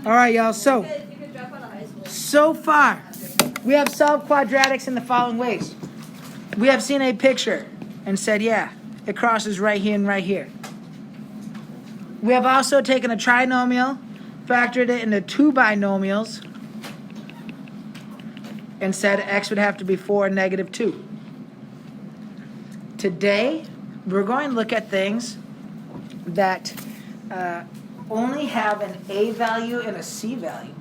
All right, y'all. So far, we have solved quadratics in the following ways. We have seen a picture and said, yeah, it crosses right here and right here. We have also taken a trinomial, factored it into two binomials, and said x would have to be 4 and negative 2. Today, we're going to look at things that only have an a value and a c value.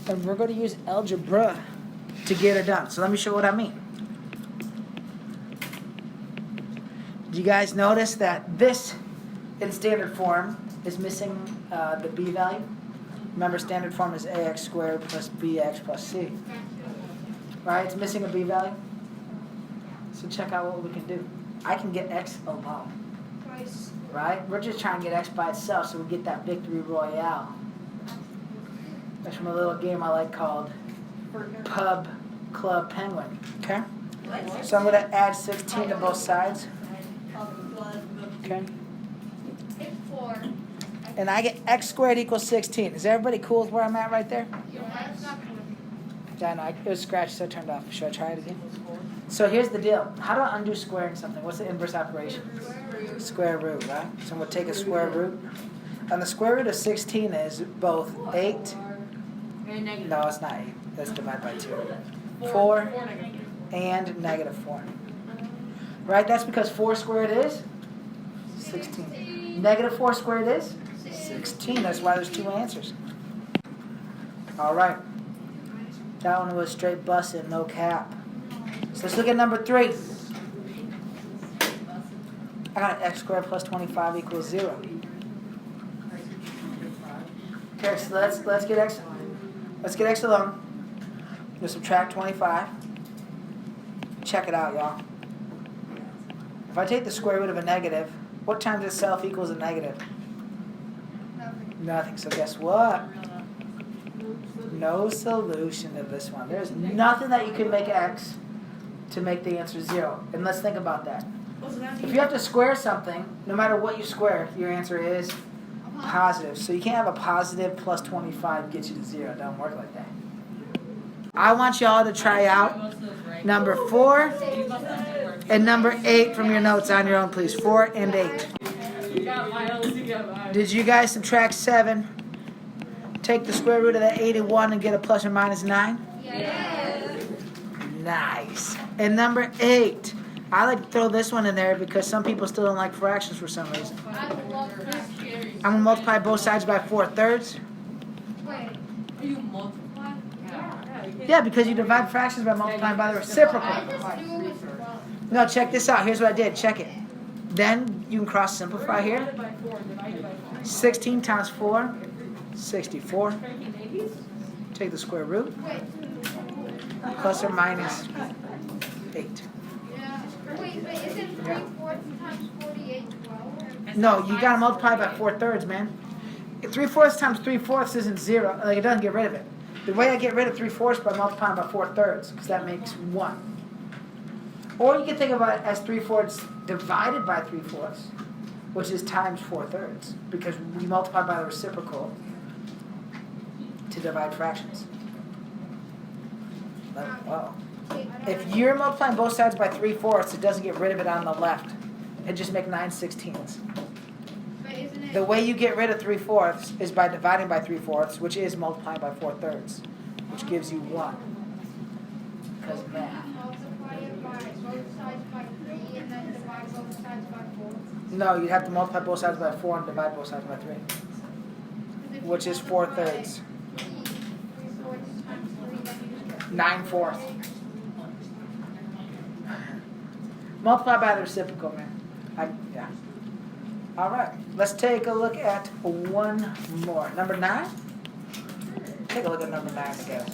And we're going to use Algebruh to get it done. So let me show you what I mean. Do you guys notice that this, in standard form, is missing the b value? Remember, standard form is ax squared plus bx plus c. Right? It's missing a b value. So check out what we can do. I can get x alone. Right? We're just trying to get x by itself so we get that victory royale. That's from a little game I like called Pub Club Penguin. Okay? So I'm going to add 16 to both sides. Okay? And I get x squared equals 16. Is everybody cool with where I'm at right there? Yeah, no, it was scratched, so I turned off. Should I try it again? So here's the deal. How do I undo squaring something? What's the inverse operation? Square root, right? So I'm going to take a square root. And the square root of 16 is both 8. No, it's not 8. Let's divide by 2. 4 and negative 4. Right? That's because 4 squared is 16. Negative 4 squared is 16. That's why there's two answers. All right. That one was straight busted, no cap. So let's look at number 3. I got x squared plus 25 equals 0. Okay, so let's get x. Let's get x alone. We'll subtract 25. Check it out, y'all. If I take the square root of a negative, what times itself equals a negative? Nothing. So guess what? No solution to this one. There's nothing that you can make x to make the answer 0. And let's think about that. If you have to square something, no matter what you square, your answer is positive. So you can't have a positive plus 25 get you to 0. It doesn't work like that. I want y'all to try out number 4 and number 8 from your notes on your own, please. 4 and 8. Did you guys subtract 7? Take the square root of the 81 and get a plus or minus 9? Yes. Nice. And number 8. I like to throw this one in there because some people still don't like fractions for some reason. I'm going to multiply both sides by 4/3. Wait, are you multiplying? Yeah, because you divide fractions by multiplying by the reciprocal. No, check this out. Here's what I did. Check it. Then you can cross simplify here. 16 times 4, 64. Take the square root. Plus or minus 8. Wait, but isn't 3/4 times 48 12? No, you got to multiply by 4/3, man. 3/4 times 3/4 isn't 0. Like, it doesn't get rid of it. The way I get rid of 3/4 by multiplying by 4/3, because that makes 1. Or you can think about it as 3/4 divided by 3/4, which is times 4/3, because we multiply by the reciprocal to divide fractions. Wow. If you're multiplying both sides by 3/4, it doesn't get rid of it on the left. It just makes 9/16. The way you get rid of 3/4 is by dividing by 3/4, which is multiplying by 4/3, which gives you 1. Because math. Multiply it by both sides by 3 and then divide both sides by 4. No, you'd have to multiply both sides by 4 and divide both sides by 3, which is 4/3. 3/4 times 3, then you just get 9/4. Multiply by the reciprocal, man. Yeah. All right. Let's take a look at one more. Number 9? Take a look at number 9 together.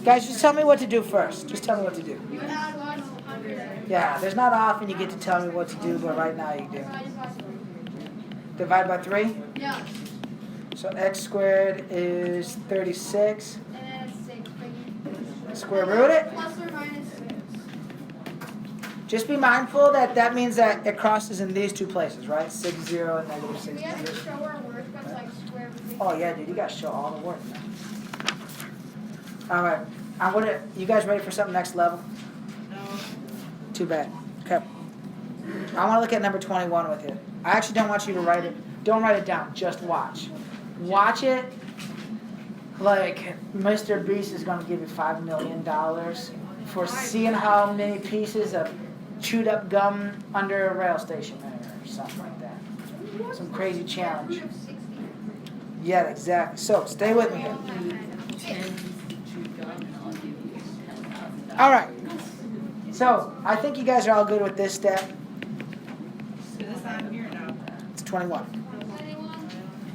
Guys, just tell me what to do first. Just tell me what to do. You add 100. Yeah, there's not often you get to tell me what to do, but right now you do. Divide by 3? Yeah. So x squared is 36. And then it's 6. Square root it. Plus or minus 6. Just be mindful that that means that it crosses in these two places, right? 6, 0, and negative 6, We have to 0. show our work that's like square root. Oh yeah, dude, you gotta show all the work, man. All right, you guys ready for something next level? No. Too bad. Okay. I want to look at number 21 with you. I actually don't want you to write it. Don't write it down. Just watch. Watch it like Mr. Beast is going to give you $5 million for seeing how many pieces of chewed up gum under a rail station or something like that. Some crazy challenge. Yeah, exactly. So stay with me here. All right. So I think you guys are all good with this step. It's 21.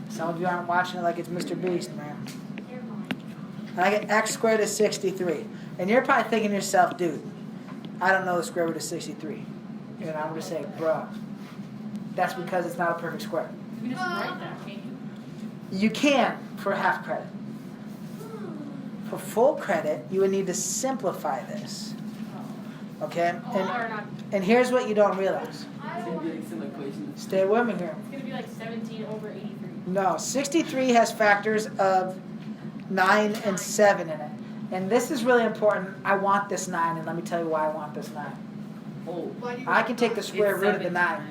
Some of you aren't watching it like it's Mr. Beast, man. And I get x squared is 63. And you're probably thinking to yourself, dude, I don't know the square root of 63. And I'm going to say, bruh, that's because it's not a perfect square. You can just write that, can't you? You can for half credit. For full credit, you would need to simplify this. Okay? And here's what you don't realize. Stay with me here. It's going to be like 17 over 83. No, 63 has factors of 9 and 7 in it. And this is really important. I want this 9, and let me tell you why I want this 9. Oh. I can take the square root of the 9.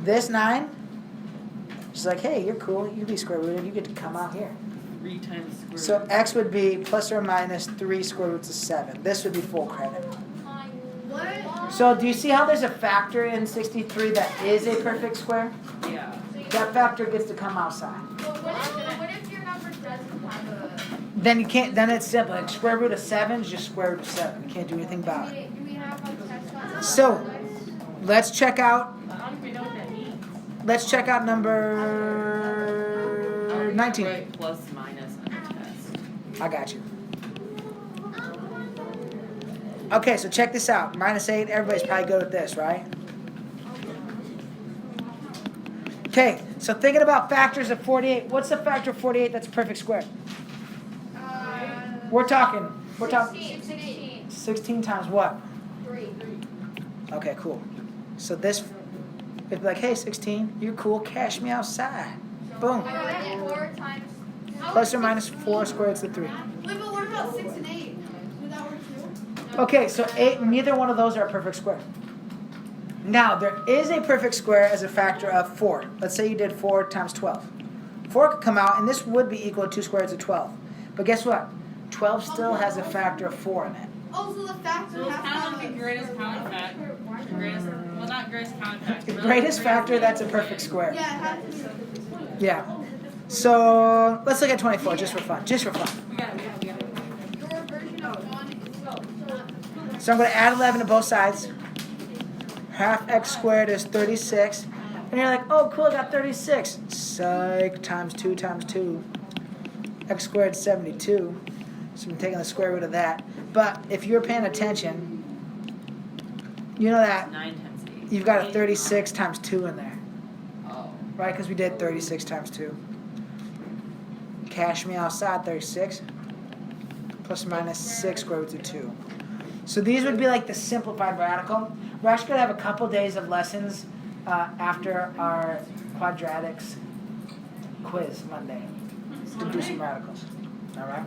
This 9, she's like, hey, you're cool. You be square rooted. You get to come out here. 3 times square root. So x would be plus or minus 3 square roots of 7. This would be full credit. So do you see how there's a factor in 63 that is a perfect square? Yeah. That factor gets to come outside. What if your number doesn't have a... Then you can't. Then it's simple. Like square root of 7 is just square root of 7. You can't do anything about it. Do we have like test on that? So let's check out. I don't even know what that means. Let's check out number 19. Right, plus minus on the test. I got you. Okay, so check this out. Minus 8. Everybody's probably good with this, right? Okay, so thinking about factors of 48. What's the factor of 48 that's a perfect square? We're talking 16. 16 times what? 3. Okay, cool. So this, it'd be like, hey, 16, you're cool. Cash me outside. Boom. 4 times... Plus or minus 4 squared roots of 3. Wait, but what about 6 and 8? Would that work too? Okay, so 8, neither one of those are a perfect square. Now, there is a perfect square as a factor of 4. Let's say you did 4 times 12. 4 could come out, and this would be equal to 2 squared roots of 12. But guess what? 12 still has a factor of 4 in it. Oh, so the factor So it's has to kind of have like the greatest common factor. Well, not greatest common factor. The greatest factor, that's a perfect square. Yeah, it has to be. Yeah. So, let's look at 24, just for fun. Just for fun. We got it. Your version of 1 is... So I'm going to add 11 to both sides. Half x squared is 36. And you're like, oh, cool, I got 36. Psych, times 2 times 2. X squared is 72. So I'm taking the square root of that. But if you're paying attention, you know that 9 times 8. you've got a 36 times 2 in there. Oh. Right? Because we did 36 times 2. Cash me outside, 36. Plus or minus 6 square roots of 2. So these would be like the simplified radical. We're actually going to have a couple days of lessons after our quadratics quiz Monday to do some radicals. All right?